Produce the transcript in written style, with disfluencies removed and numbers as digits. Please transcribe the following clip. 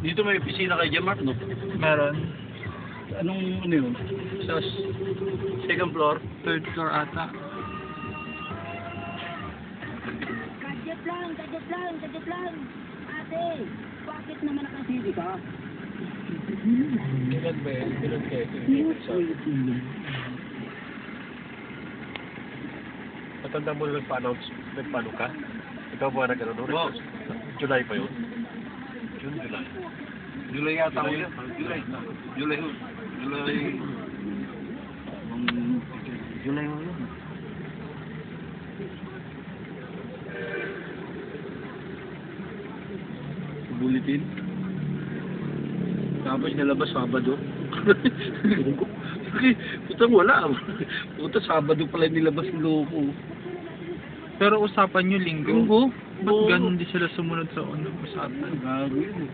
Dito may opisina kay Jamart, no? Meron. Anong ano yun? Sa second floor? Third floor ata. Gadget lang, gadget lang, gadget lang. Ate, bakit naman nakasili ka? Kailan ba yun? Kailan kayo? Matanda mo na nagpa-announce, nagpa-ano ka? Ikaw ba nag-ano doon? Oo. July pa yun? June, July. July yata ako yun. July. July yun. July. July yun. Bulletin. Tapos nalabas Sabado. Puta wala. Puta Sabado pala nilabas yung loko. Pero usapan nyo linggo. Linggo? Ba't ganun di sila sumunod sa unang usapan? Gago yun.